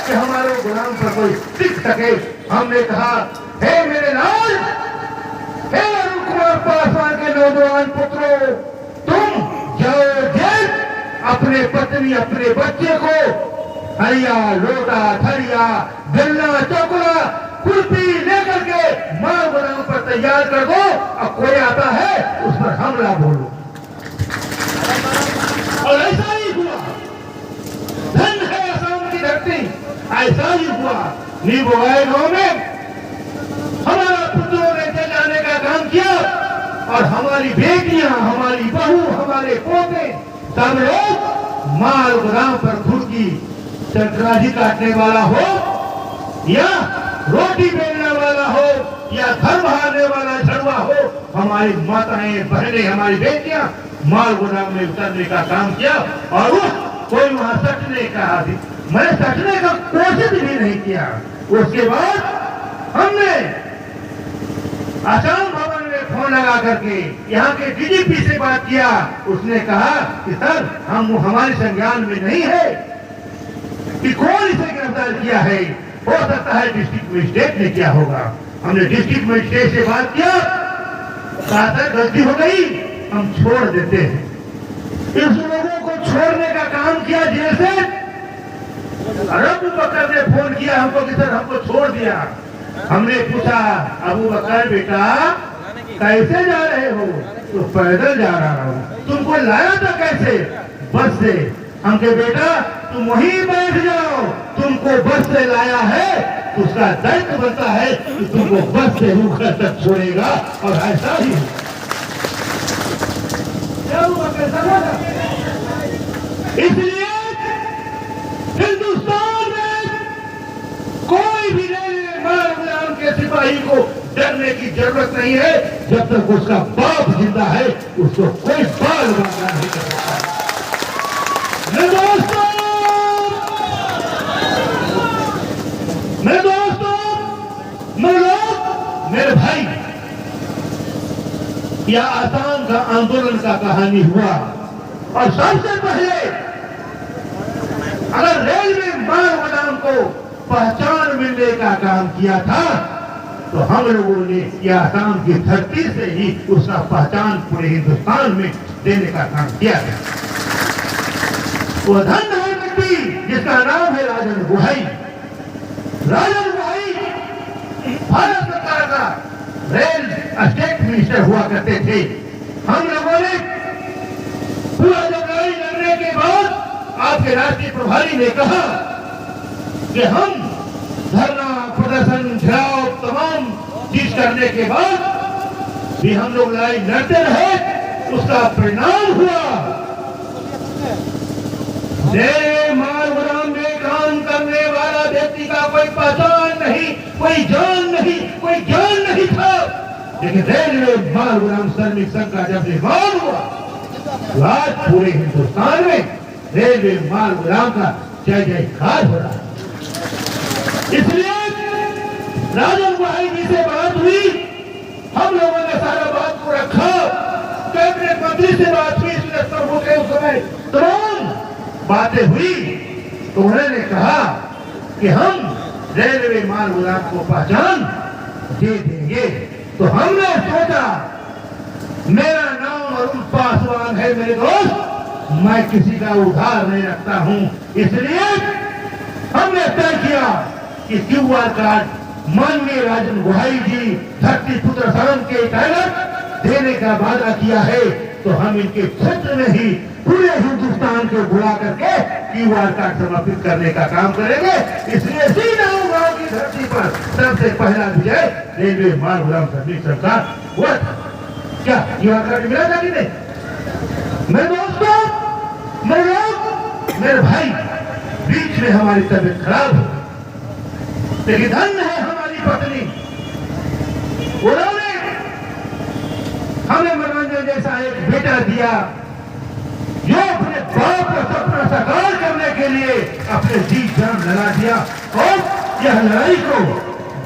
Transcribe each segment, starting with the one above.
कि हमारे गुलाम पर कोई टिक सके। हमने कहा, हे मेरे लाल, हे अरुण कुमार पासवान के नौजवान पुत्रों, तुम जाओ जेल, अपने पत्नी अपने बच्चे को हरिया लोटा थरिया गन्ना चौकड़ा कुर्सी लेकर के मां गुलाम पर तैयार कर दो, और कोई आता है उस पर हमला बोलो। और ऐसा ही हुआ। धन है असम की धरती, ऐसा ही हुआ। नीबोगाई गांव में हमारा पुत्रों ने जाने का काम किया, और हमारी बेटियां, हमारी बहू, हमारे पोते सब लोग माल गुलाम पर खुद की चटराजी काटने वाला हो, या रोटी बेलने वाला हो, या घर बहारने वाला झड़वा हो, हमारी माताएं बहनें, हमारी बेटियां माल गुलाम में उतरने का काम किया। और वो कोई वहां सटने का, मैं सटने का कोशिश भी नहीं किया। उसके बाद हमने आसाम भवन में फोन लगा करके यहाँ के डीजीपी से बात किया। उसने कहा कि सर, हम हमारे संज्ञान में नहीं है कि कौन इसे गिरफ्तार किया है, हो सकता है डिस्ट्रिक्ट मजिस्ट्रेट ने किया होगा। हमने डिस्ट्रिक्ट मजिस्ट्रेट से बात किया, कहा था गलती हो गई, हम छोड़ देते हैं। इस लोगों को छोड़ने का काम किया जेल से। अबू बकर ने फोन किया हमको कि सर हमको छोड़ दिया। हमने पूछा, अबू बकर बेटा कैसे जा रहे हो? तो पैदल जा रहा हूँ। तुमको लाया था कैसे? बस से। हमके बेटा तुम वहीं बैठ जाओ, तुमको बस से लाया है, उसका दायित्व बनता है कि तुमको बस से रूखर तक छोड़ेगा। और ऐसा ही इसलिए हिंदुस्तान में कोई भी माल गुलाम के सिपाही को डरने की जरूरत नहीं है। जब तक उसका बाप जिंदा है, उसको कोई बाल बांका नहीं कर सकता। मेरे दोस्तों, मेरे भाई, यह आसाम का आंदोलन का कहानी हुआ। और सबसे पहले अगर रेलवे माल गुलाम को पहचान मिलने का काम किया था, तो हम लोगों ने यह आसाम की धरती से ही उसका पहचान पूरे हिंदुस्तान में देने का काम किया था। वो धन है व्यक्ति जिसका नाम है राजन गुहाई। राजन गुहाई भारत सरकार का रेल स्टेट मिनिस्टर हुआ करते थे। हम लोगों ने पूरा जब लड़ाई लड़ने के बाद आपके राष्ट्रीय प्रभारी ने कहा कि हम धरना प्रदर्शन घेराव तमाम चीज करने के बाद भी हम लोग लड़ाई लड़ते रहे। उसका परिणाम हुआ माल गुलाम में काम करने वाला व्यक्ति का कोई पहचान नहीं, कोई जान नहीं, कोई ज्ञान नहीं था। लेकिन रेलवे माल गुलाम श्रमिक संघ का जब निर्माण हुआ, तो आज पूरे हिंदुस्तान में रेलवे माल गुलाम का जय जयकार हो रहा है। इसलिए राजन गुहाई जी से बात हुई, हम लोगों ने सारा बात को रखा। कैबिनेट मंत्री से बात हुई, उस समय तमाम बातें हुई, तो उन्होंने कहा कि हम रेलवे माल गुलाम को पहचान दे देंगे। तो हमने सोचा, मेरा नाम अरुण पासवान है मेरे दोस्त, मैं किसी का उधार नहीं रखता हूं। इसलिए हमने तय किया कि क्यूआर कार्ड माननीय राजन गुहाई जी धरती पुत्र शाम के तहत देने का वादा किया है। तो हम इनके क्षेत्र में ही पूरे हिंदुस्तान को बुला करके क्यूआर कार्ड समर्पित करने का काम करेंगे। इसलिए गांव की धरती पर सबसे पहला विजय रेलवे माल गुलाम श्रमिक संघ का हुआ। क्या क्यूआर कार्ड मिला था कि नहीं? मेरे दोस्तों, मेरे भाई, बीच में हमारी तबीयत खराब हो, लेकिन धन्य है हमारी पत्नी, उन्होंने हमें मनोरंजन जैसा एक बेटा दिया, जो अपने बाप का सपना साकार करने के लिए अपने जी जान लगा दिया और यह लड़ाई को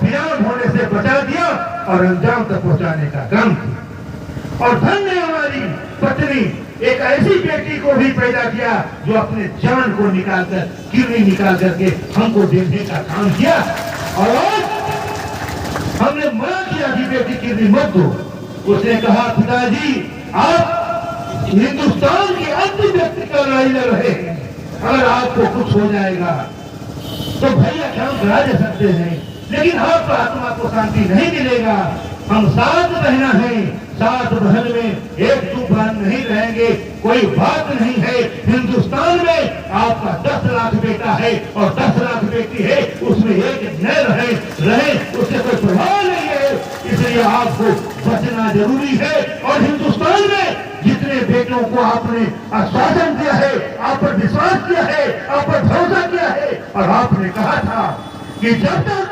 विराम होने से बचा दिया और अंजाम तक पहुंचाने का काम किया। और धन्य हमारी पत्नी, एक ऐसी बेटी को भी पैदा किया जो अपने जान को निकालकर, किडनी निकाल करके हमको देने का काम किया। और हमने मना किया कि बेटी किडनी मत दो। उसने कहा पिताजी आप हिंदुस्तान के अंतिम व्यक्ति का लड़ाई लड़ रहे हैं, अगर आपको कुछ हो जाएगा तो भैया काम करा दे सकते हैं, लेकिन आपका आत्मा को शांति नहीं मिलेगा। हम 7 बहना हैं, 7 बहन में एक तूफान नहीं रहेंगे, कोई बात नहीं है। हिंदुस्तान में आपका 10 लाख बेटा है और 10 लाख बेटी है, उसमें एक न रहे उससे कोई प्रभाव नहीं है, इसलिए आपको बचना जरूरी है। और हिंदुस्तान में जितने बेटों को आपने आश्वासन दिया है, आप पर विश्वास किया है, आप पर भरोसा किया है, और आपने कहा था कि जब तक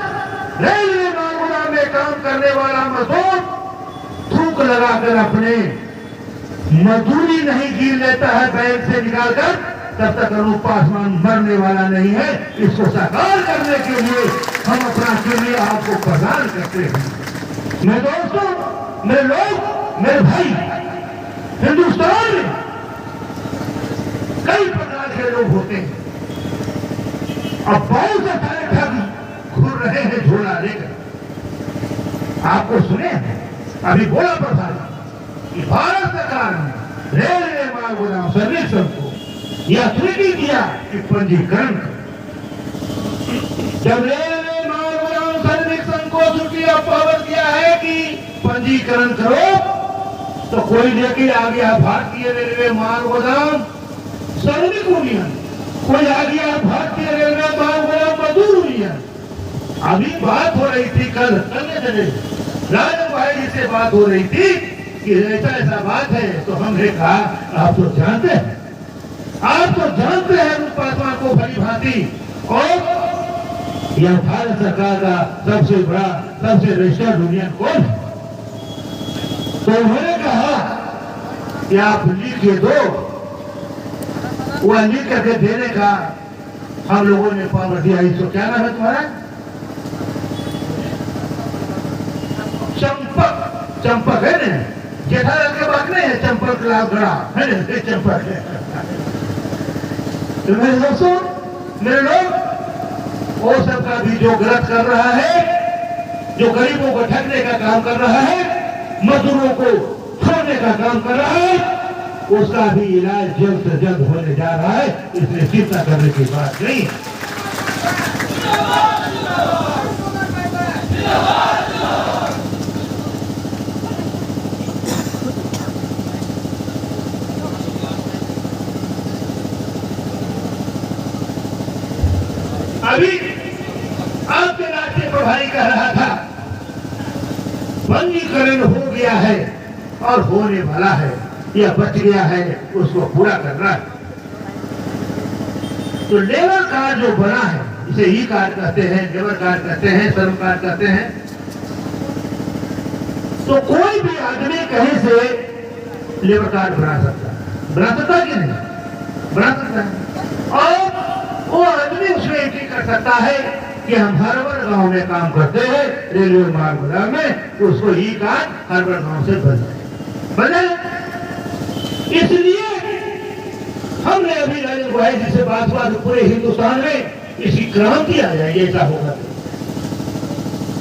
रेलवे मार्ग में काम करने वाला मजदूर थूक लगाकर अपने मजदूरी नहीं गिर लेता है बैंक से निकालकर, तब तक अनूप पासवान मरने वाला नहीं है। इसको साकार करने के लिए हम अपना किले आपको प्रदान करते हैं। मेरे दोस्तों, मेरे लोग, मेरे भाई, हिंदुस्तान में कई प्रकार के लोग होते हैं। अब बहुत से सारे ठग घूर रहे हैं झोला लेकर। आपको सुने अभी बोला प्रधान कि भारत सरकार ने रेलवे मार्ग सर्वेक्षण को यह स्वीकृति दिया कि पंजीकरण। जब रेलवे मार्ग सर्वेक्षण को छुट्टी पावर दिया है कि पंजीकरण करो, तो कोई लेके आ गया भारतीय रेलवे मार्ग गोदाम श्रमिक यूनियन, कोई आ गया भारतीय रेलवे मार्ग गोदाम मजदूर यूनियन। अभी बात हो रही थी कल राजन भाई जी से बात हो रही थी कि ऐसा बात है, तो हमने कहा आप तो जानते हैं अनूप पासवान को भली भांति, और यह भारत सरकार का सबसे बड़ा, सबसे रजिस्टर्ड यूनियन कौन है? तो उन्होंने कहा कि आप लिख के दो। वह लिख करके देने का हम लोगों ने पावर दिया। इसको क्या नाम है तुम्हारा? चंपक है ना, जेठालाल के बात नहीं है, चंपक लाल गड़ा है ना, चंपक है। तो मेरे दोस्तों, मेरे लोग, वो सबका भी जो गलत कर रहा है, जो गरीबों को ठगने का काम कर रहा है, मजदूरों को छोड़ने का काम कर रहा है, उसका भी इलाज जल्द से जल्द होने जा रहा है, इसलिए चिंता करने की बात नहीं। अभी आपके राष्ट्रीय प्रभारी कह रहा था पंजीकरण हो गया है और होने वाला है, या बच गया है, उसको पूरा करना है। तो लेबर कार्ड जो बना है, इसे ई कार्ड कहते हैं, लेबर कार्ड कहते हैं, श्रम कार्ड कहते हैं। तो कोई भी आदमी कहीं से लेबर कार्ड बना सकता कि नहीं? बना सकता है। और वो आदमी उसमें एंट्री कर सकता है कि हम हरवर गांव में काम करते हैं रेलवे मार्ग में, तो उसको ई कार्ड हरवर गांव से बने। इसलिए हमने अभी राजन भाई जी से बात हुआ, पूरे हिंदुस्तान में इसकी क्रांति आ जाएगी, ऐसा होगा।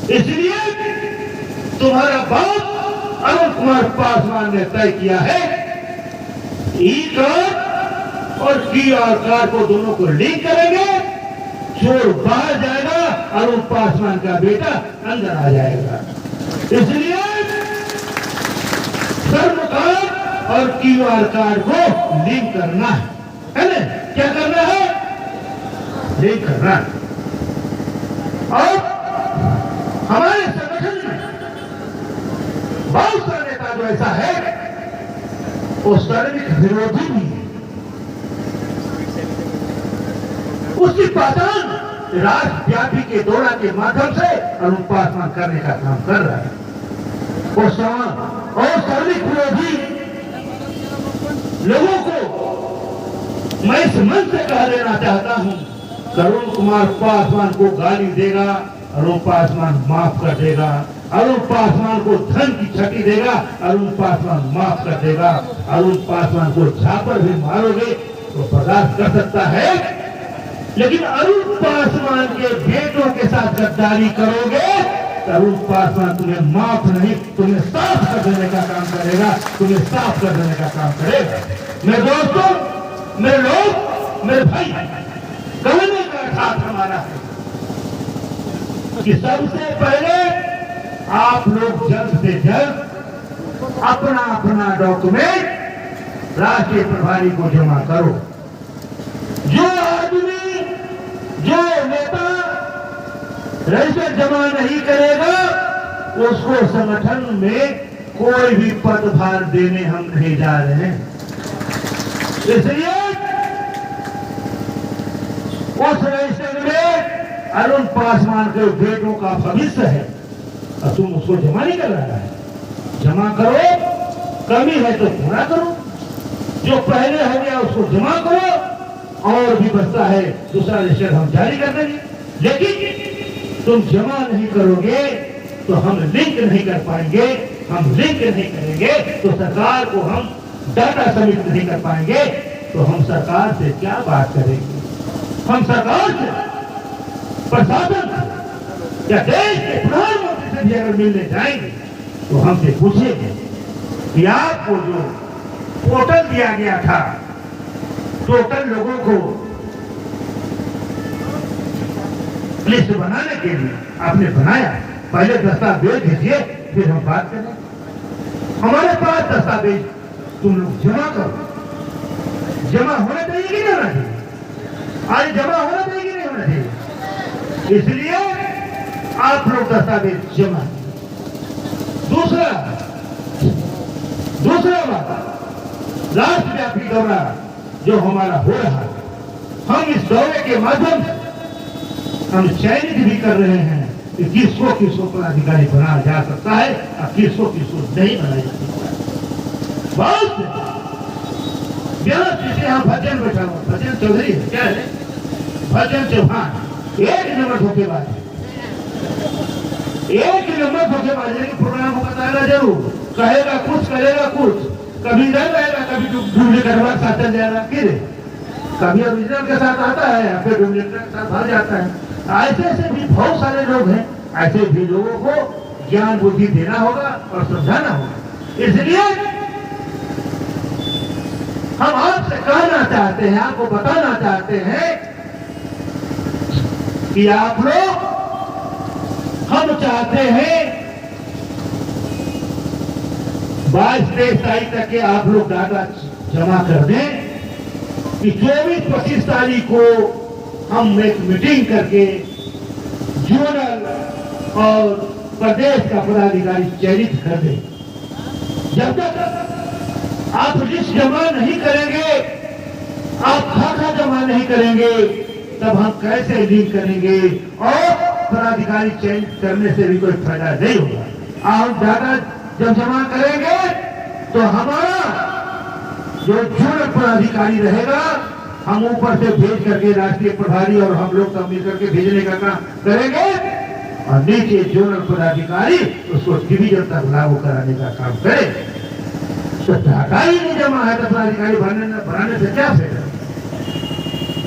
इसलिए तुम्हारा बाप अनूप कुमार पासवान ने तय किया है, ई कार्ड और QR कार्ड को दोनों को लिंक करेंगे, चोर बाहर जाएगा, अनूप पासवान का बेटा अंदर आ जाएगा। इसलिए श्रम कार्ड और QR कार्ड को लिंक करना है ना? क्या करना है? लिंक करना है। और हमारे संगठन में बहुत सारे नेता जो ऐसा है, वो श्रमिक विरोधी भी है। उसकी पहचान राष्ट्रव्यापी के दौरा के माध्यम से अनूप पासवान करने का काम कर रहा है। और श्रमिक विरोधी लोगों को मैं इस मंच से कह देना चाहता हूं, अनूप कुमार पासवान को गाली देगा, अनूप पासवान माफ कर देगा। अनूप पासवान को धन की छठी देगा, अनूप पासवान माफ कर देगा। अरुण पासवान को झापर भी मारोगे तो बर्दाश्त कर सकता है, लेकिन अरुण पासवान के बेटों के साथ गद्दारी करोगे तो अरुण पासवान तुम्हें माफ नहीं, तुम्हें साफ कर देने का काम करेगा, तुम्हें साफ कर देने का काम करेगा। मेरे दोस्तों, मेरे लोग, मेरे भाई, कहने का अर्थात हमारा है कि सबसे पहले आप लोग जल्द से जल्द अपना अपना डॉक्यूमेंट राष्ट्रीय प्रभारी को जमा करो। जो आदमी, जो नेता रजिस्टर जमा नहीं करेगा उसको संगठन में कोई भी पदभार देने हम नहीं जा रहे हैं। इसलिए उस रजिस्टर में अरुण पासवान के बेटों का भविष्य है और तुम उसको जमा नहीं कर रहा है। जमा करो, कमी है तो पूरा करो, जो पहले हो गया उसको जमा करो, और भी बचता है दूसरा रजिस्टर हम जारी कर देंगे। लेकिन तुम जमा नहीं करोगे तो हम लिंक नहीं कर पाएंगे, हम लिंक नहीं करेंगे तो सरकार को हम डाटा सबमिट नहीं कर पाएंगे, तो हम सरकार से क्या बात करेंगे? हम सरकार से, प्रशासन या देश के प्रधानमंत्री से भी अगर मिलने जाएंगे तो हमसे पूछेंगे कि आपको जो पोर्टल दिया गया था, टोटल लोगों को लिस्ट बनाने के लिए आपने बनाया, पहले दस्तावेज भेजिए फिर हम बात करें। हमारे पास दस्तावेज तुम लोग जमा करो। जमा होना चाहिए कि नहीं होना चाहिए? आज जमा होना चाहिए कि नहीं होना चाहिए? इसलिए आप लोग दस्तावेज जमा। दूसरा बात, राष्ट्रव्यापी दौरा जो हमारा हो रहा है, हम इस दौरे के माध्यम से हम चयनित भी कर रहे हैं कि किसको किसको पदाधिकारी बनाया जा सकता है और किसको किसको नहीं बनाया जा सकता है। बहुत व्यवस्थित यहाँ भजन बैठा हुआ, भजन चौधरी है, क्या है? भजन चौहान एक नंबर धोखेबाज है, एक नंबर धोखेबाज है। प्रोग्राम को बताएगा जरूर, कहेगा कुछ, करेगा कुछ, कभी नहीं रहेगा, कभी डुप्लीकेट के साथ चल जाएगा, फिर कभी ओरिजिनल के साथ आता है, फिर डुप्लीकेट के साथ भाग जाता है। ऐसे ऐसे भी बहुत सारे लोग हैं, ऐसे भी लोगों को ज्ञान बुद्धि देना होगा और समझाना होगा। इसलिए हम आपसे कहना चाहते हैं, आपको बताना चाहते हैं कि आप लोग, हम चाहते हैं 22-23 तारीख तक के आप लोग डाटा जमा कर दें कि 24-25 तारीख को हम एक मीटिंग करके जोनल और प्रदेश का पदाधिकारी चयनित कर दें। जब तक आप लिस्ट जमा नहीं करेंगे, आप खाता जमा नहीं करेंगे, तब हम कैसे लिंक करेंगे और पदाधिकारी चयनित करने से भी कोई फायदा नहीं होगा। आप डाटा जब जमा करेंगे तो हमारा जो जोनल पदाधिकारी रहेगा, हम ऊपर से भेज करके राष्ट्रीय प्रभारी और हम लोग सब मिलकर के भेजने का काम करेंगे और नीचे जोनल पदाधिकारी उसको डिवीजन तक लागू कराने का काम करें। तो डाटा ही नहीं जमा है तो पदाधिकारी बनाने से क्या फायदा?